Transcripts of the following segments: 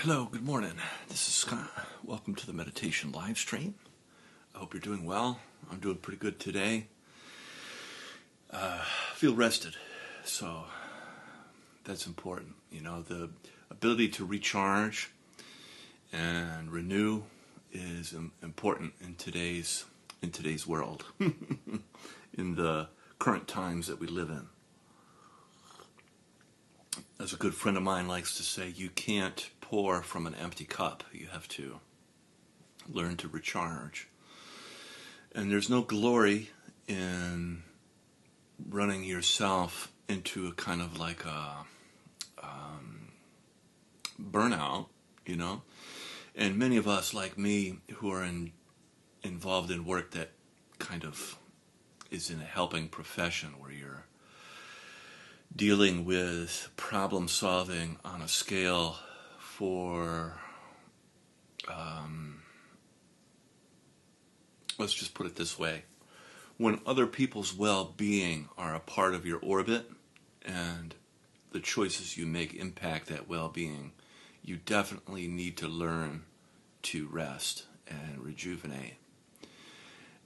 Hello, good morning. This is Scott. Welcome to the meditation live stream. I hope you're doing well. I'm doing pretty good today. Feel rested, so that's important. You know, the ability to recharge and renew is important in today's world, in the current times that we live in. As a good friend of mine likes to say, you can't pour from an empty cup. You have to learn to recharge. And there's no glory in running yourself into a kind of like a burnout, you know. And many of us, like me, who are involved in work that kind of is in a helping profession where you're dealing with problem solving on a scale for, let's just put it this way, when other people's well-being are a part of your orbit and the choices you make impact that well-being, you definitely need to learn to rest and rejuvenate.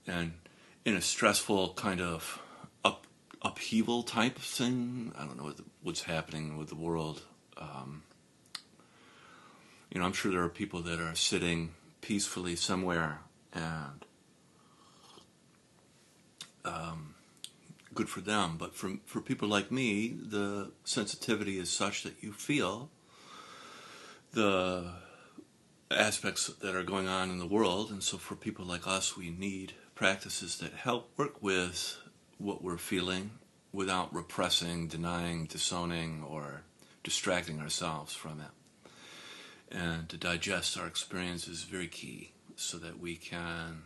And in a stressful kind of upheaval type of thing, I don't know what's happening with the world. You know, I'm sure there are people that are sitting peacefully somewhere, and good for them. But for people like me, the sensitivity is such that you feel the aspects that are going on in the world. And so for people like us, we need practices that help work with what we're feeling without repressing, denying, disowning, or distracting ourselves from it. And to digest our experience is very key so that we can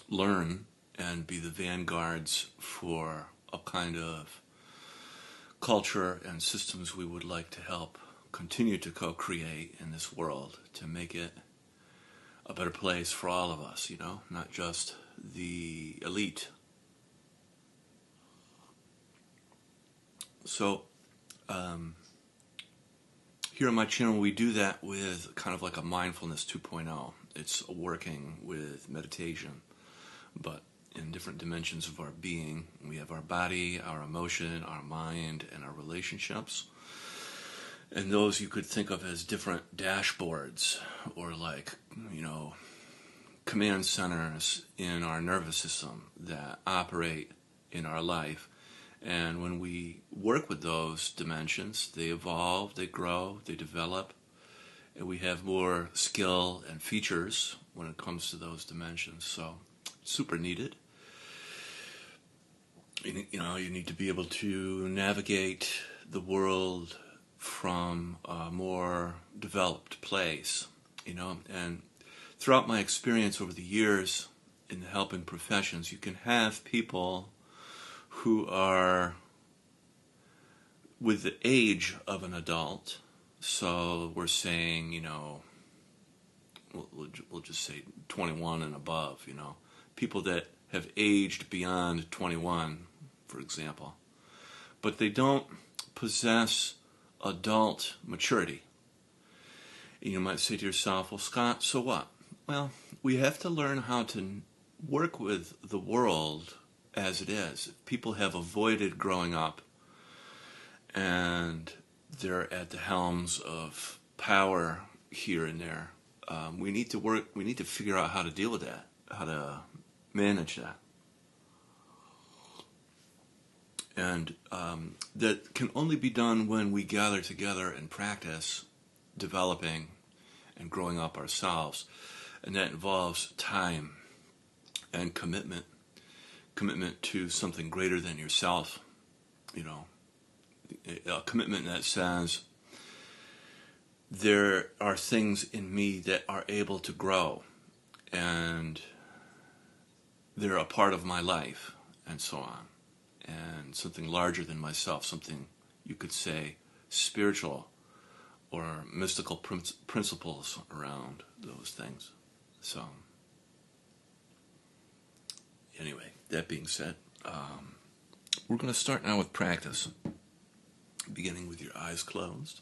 learn and be the vanguards for a kind of culture and systems we would like to help continue to co-create in this world to make it a better place for all of us, you know, not just the elite. So, here on my channel, we do that with kind of like a mindfulness 2.0. It's working with meditation, but in different dimensions of our being. We have our body, our emotion, our mind, and our relationships. And those you could think of as different dashboards or like, you know, command centers in our nervous system that operate in our life. And when we work with those dimensions, they evolve, they grow, they develop, and we have more skill and features when it comes to those dimensions. So, super needed. You know, you need to be able to navigate the world from a more developed place, you know. And throughout my experience over the years in the helping professions, you can have people who are with the age of an adult. So we're saying, you know, we'll just say 21 and above, you know, people that have aged beyond 21, for example, but they don't possess adult maturity. And you might say to yourself, well, Scott, so what? Well, we have to learn how to work with the world as it is. People have avoided growing up and they're at the helms of power here and there. We need to figure out how to deal with that, how to manage that. And that can only be done when we gather together and practice developing and growing up ourselves. And that involves time and commitment to something greater than yourself, you know, a commitment that says there are things in me that are able to grow and they're a part of my life and so on, and something larger than myself, something you could say spiritual or mystical principles around those things. So anyway, that being said, we're going to start now with practice, beginning with your eyes closed.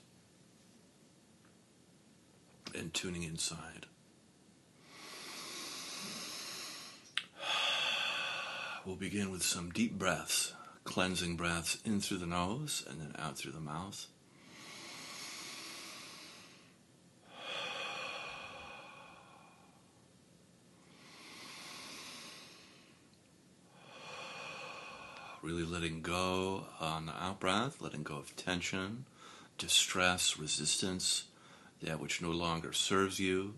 and tuning inside. We'll begin with some deep breaths, cleansing breaths in through the nose and then out through the mouth. Really letting go on the out-breath, letting go of tension, distress, resistance, that which no longer serves you.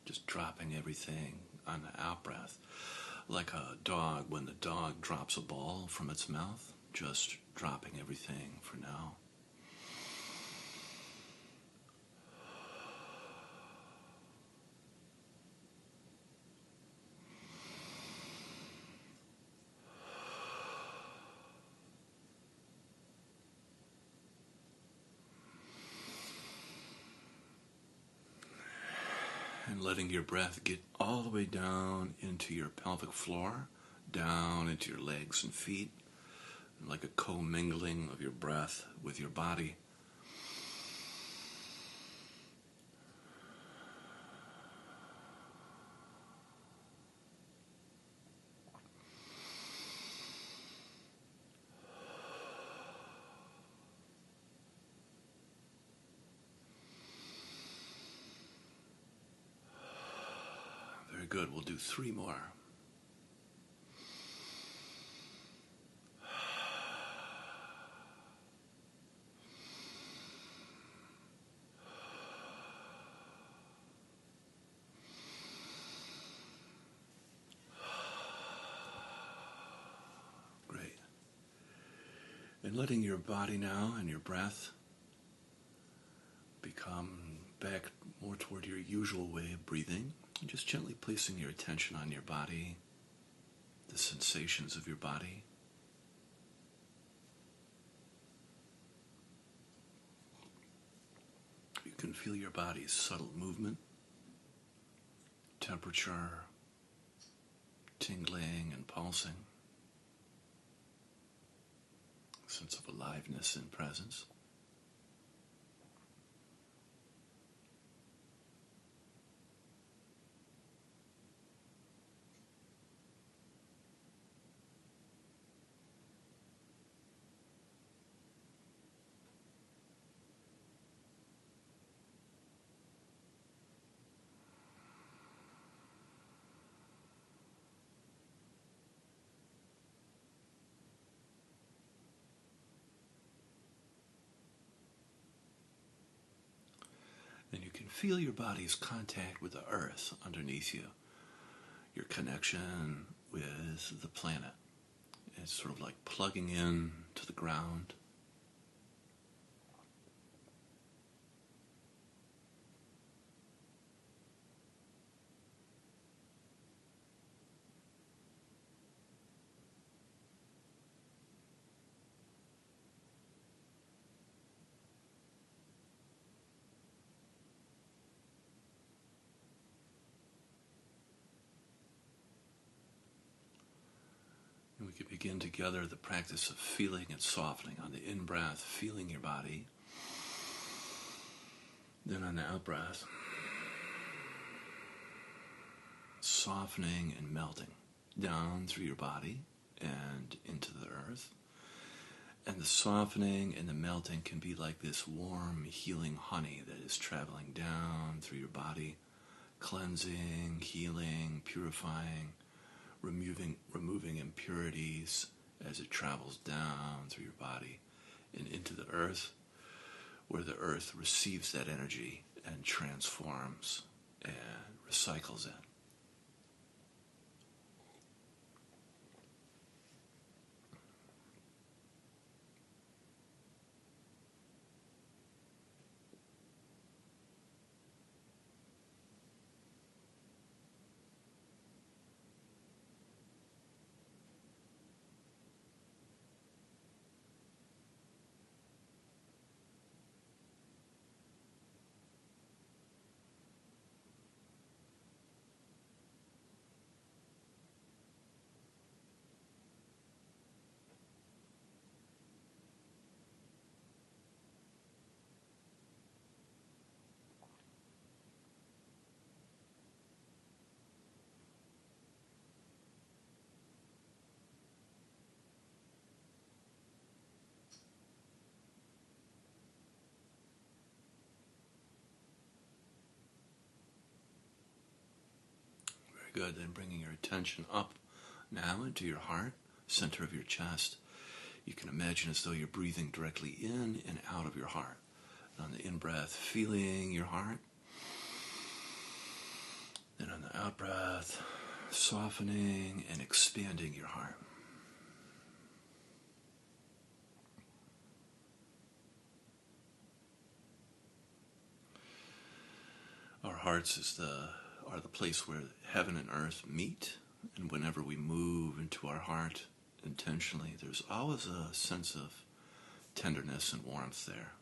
Just dropping everything on the out-breath. Like a dog, when the dog drops a ball from its mouth, just dropping everything for now. And letting your breath get all the way down into your pelvic floor, down into your legs and feet, like a commingling of your breath with your body. Very good. We'll do 3 more. Great. And letting your body now and your breath become back more toward your usual way of breathing. And just gently placing your attention on your body, the sensations of your body. You can feel your body's subtle movement, temperature, tingling and pulsing, sense of aliveness and presence. And you can feel your body's contact with the earth underneath you, your connection with the planet. It's sort of like plugging in to the ground. And we could begin together the practice of feeling and softening. On the in-breath, feeling your body. Then on the out-breath, softening and melting down through your body and into the earth. And the softening and the melting can be like this warm, healing honey that is traveling down through your body, cleansing, healing, purifying, removing impurities as it travels down through your body and into the earth, where the earth receives that energy and transforms and recycles it. Very good. Then bringing your attention up now into your heart, center of your chest. You can imagine as though you're breathing directly in and out of your heart. On the in-breath, feeling your heart. Then on the out-breath, softening and expanding your heart. Our hearts are the place where heaven and earth meet, and whenever we move into our heart intentionally, there's always a sense of tenderness and warmth there.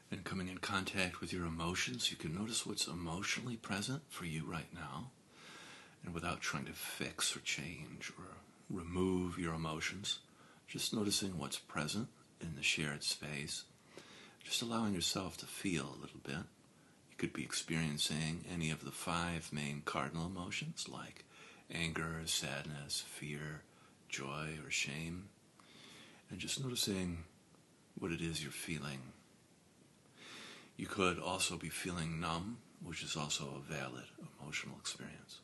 And coming in contact with your emotions, you can notice what's emotionally present for you right now. And without trying to fix or change or remove your emotions, just noticing what's present in the shared space. Just allowing yourself to feel a little bit. You could be experiencing any of the 5 main cardinal emotions like anger, sadness, fear, joy, or shame. And just noticing what it is you're feeling. You could also be feeling numb, which is also a valid emotional experience.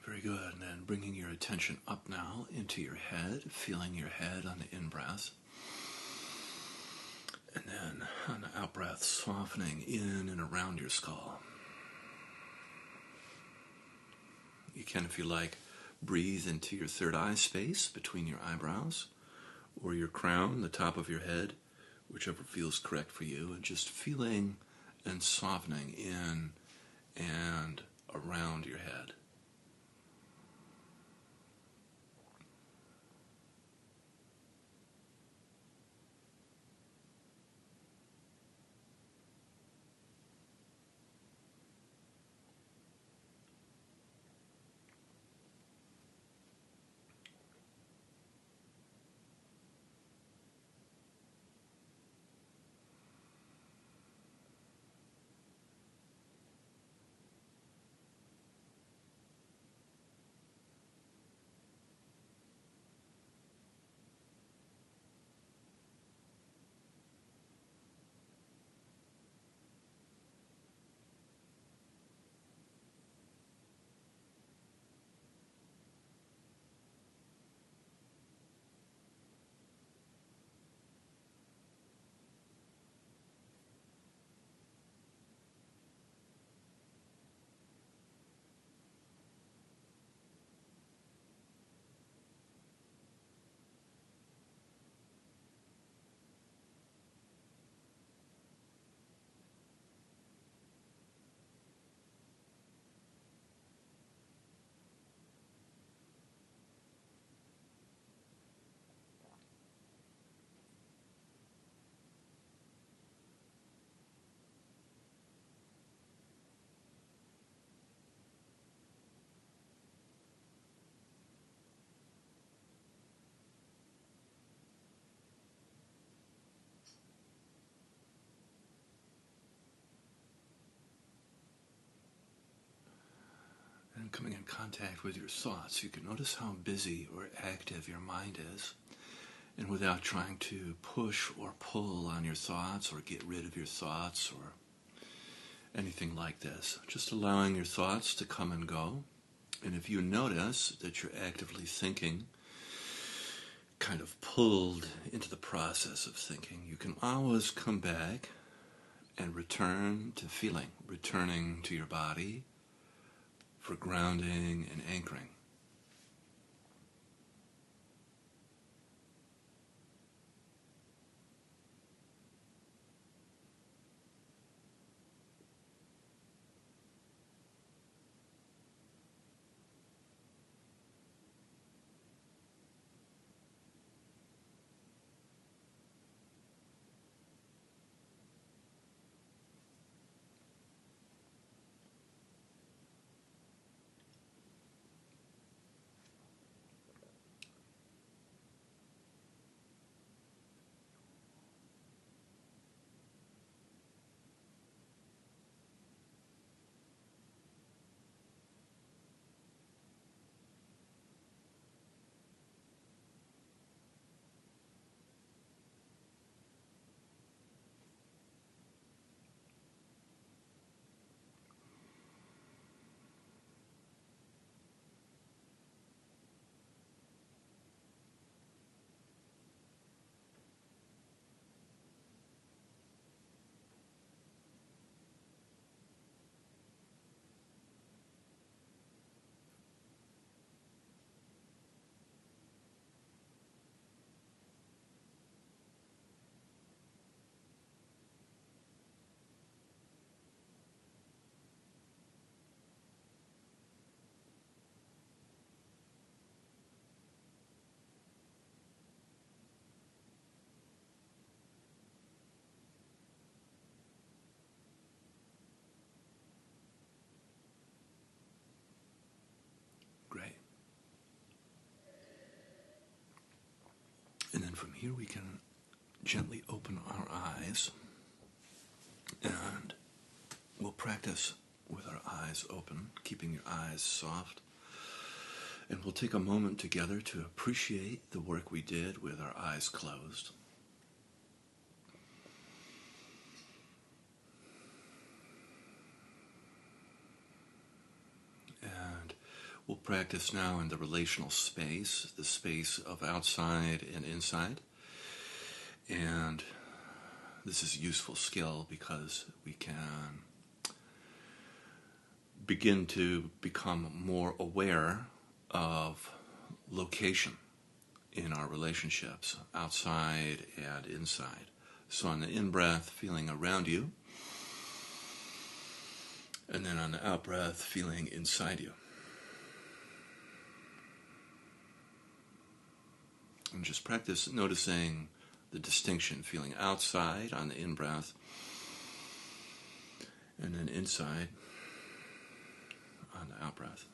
Very good. And then bringing your attention up now into your head, feeling your head on the in-breath. And then on the out-breath, softening in and around your skull. You can, if you like, breathe into your third eye space between your eyebrows, or your crown, the top of your head, whichever feels correct for you, and just feeling and softening in and around your head. coming in contact with your thoughts, you can notice how busy or active your mind is. And without trying to push or pull on your thoughts or get rid of your thoughts or anything like this, just allowing your thoughts to come and go. And if you notice that you're actively thinking, kind of pulled into the process of thinking, you can always come back and return to feeling, returning to your body for grounding and anchoring. Great. And then from here we can gently open our eyes, and we'll practice with our eyes open, keeping your eyes soft. And we'll take a moment together to appreciate the work we did with our eyes closed. And we'll practice now in the relational space, the space of outside and inside. And this is a useful skill because we can begin to become more aware of location in our relationships, outside and inside. So on the in-breath, feeling around you, and then on the out-breath, feeling inside you. And just practice noticing the distinction, feeling outside on the in-breath, and then inside on the out-breath.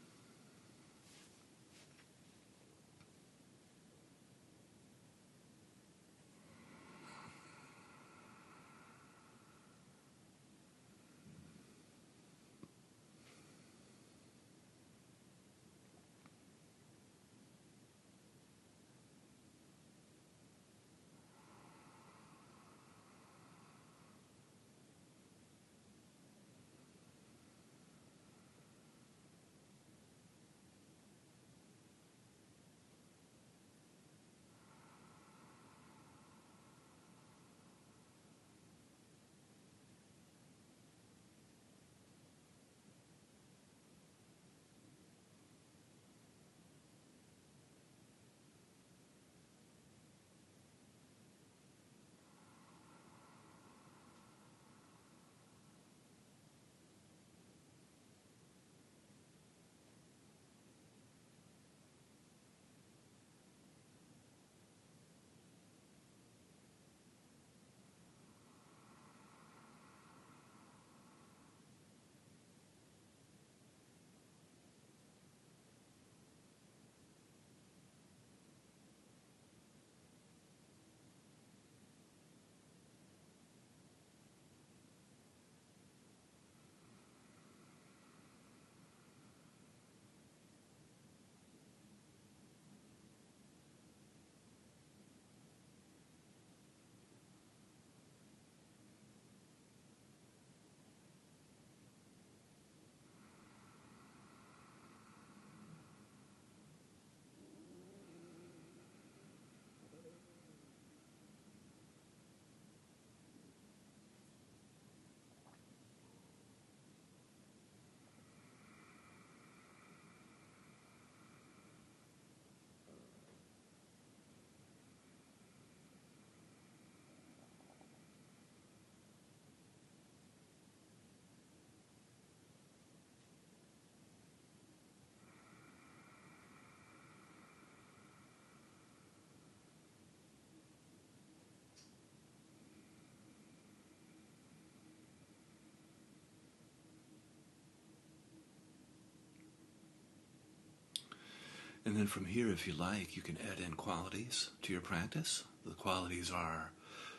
And then from here, if you like, you can add in qualities to your practice. The qualities are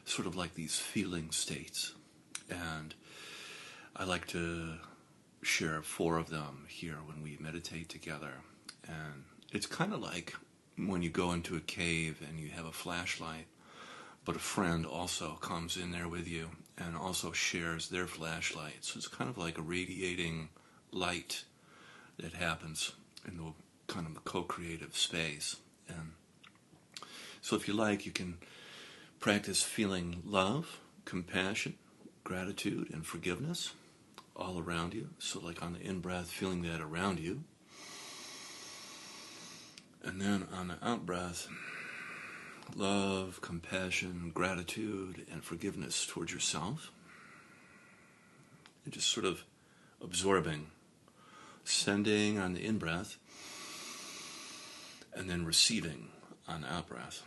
sort of like these feeling states. And I like to share 4 of them here when we meditate together. And it's kind of like when you go into a cave and you have a flashlight, but a friend also comes in there with you and also shares their flashlight. So it's kind of like a radiating light that happens in the kind of the co-creative space. And so if you like, you can practice feeling love, compassion, gratitude, and forgiveness all around you. So like on the in-breath, feeling that around you. And then on the out-breath, love, compassion, gratitude, and forgiveness towards yourself. And just sort of absorbing, sending on the in-breath, and then receiving on the out-breath.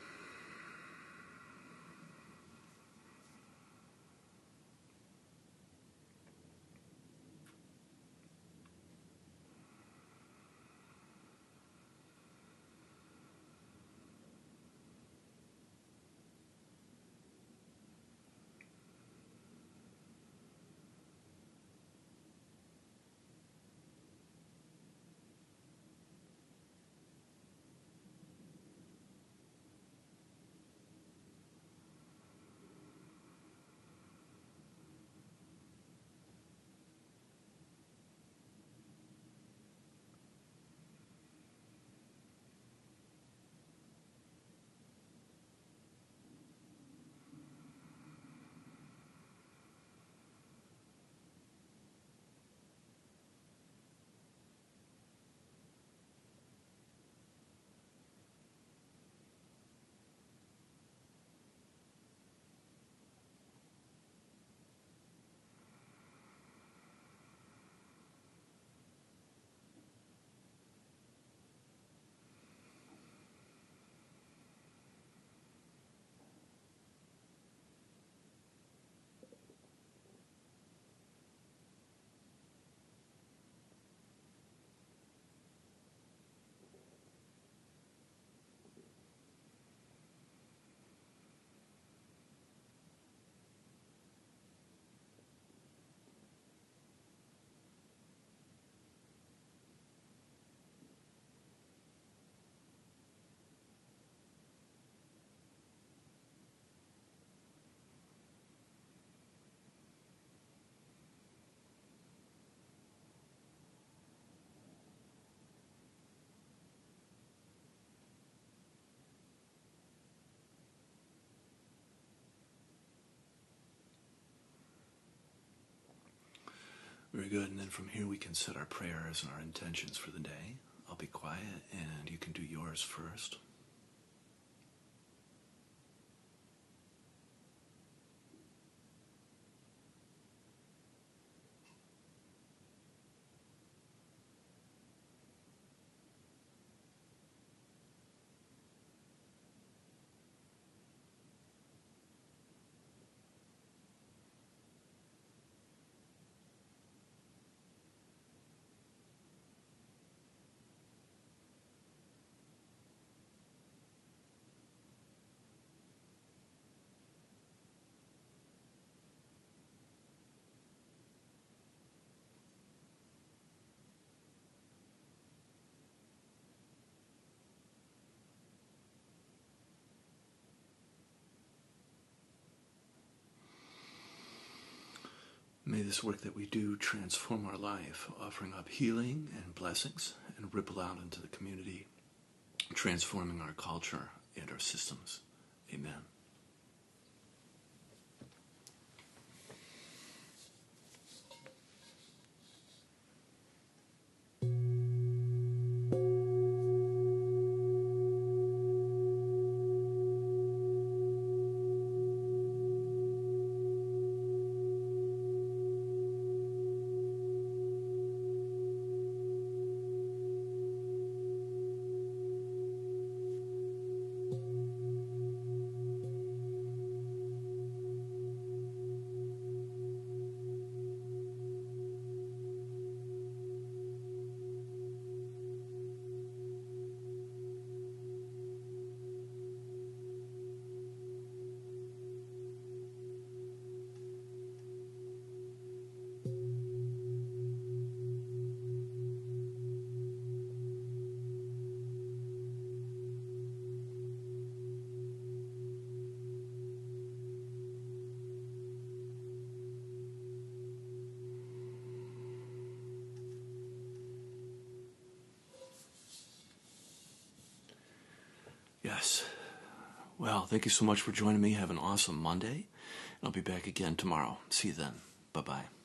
Very good. And then from here we can set our prayers and our intentions for the day. I'll be quiet and you can do yours first. May this work that we do transform our life, offering up healing and blessings and ripple out into the community, transforming our culture and our systems. Amen. Yes. Well, thank you so much for joining me. Have an awesome Monday. I'll be back again tomorrow. See you then. Bye-bye.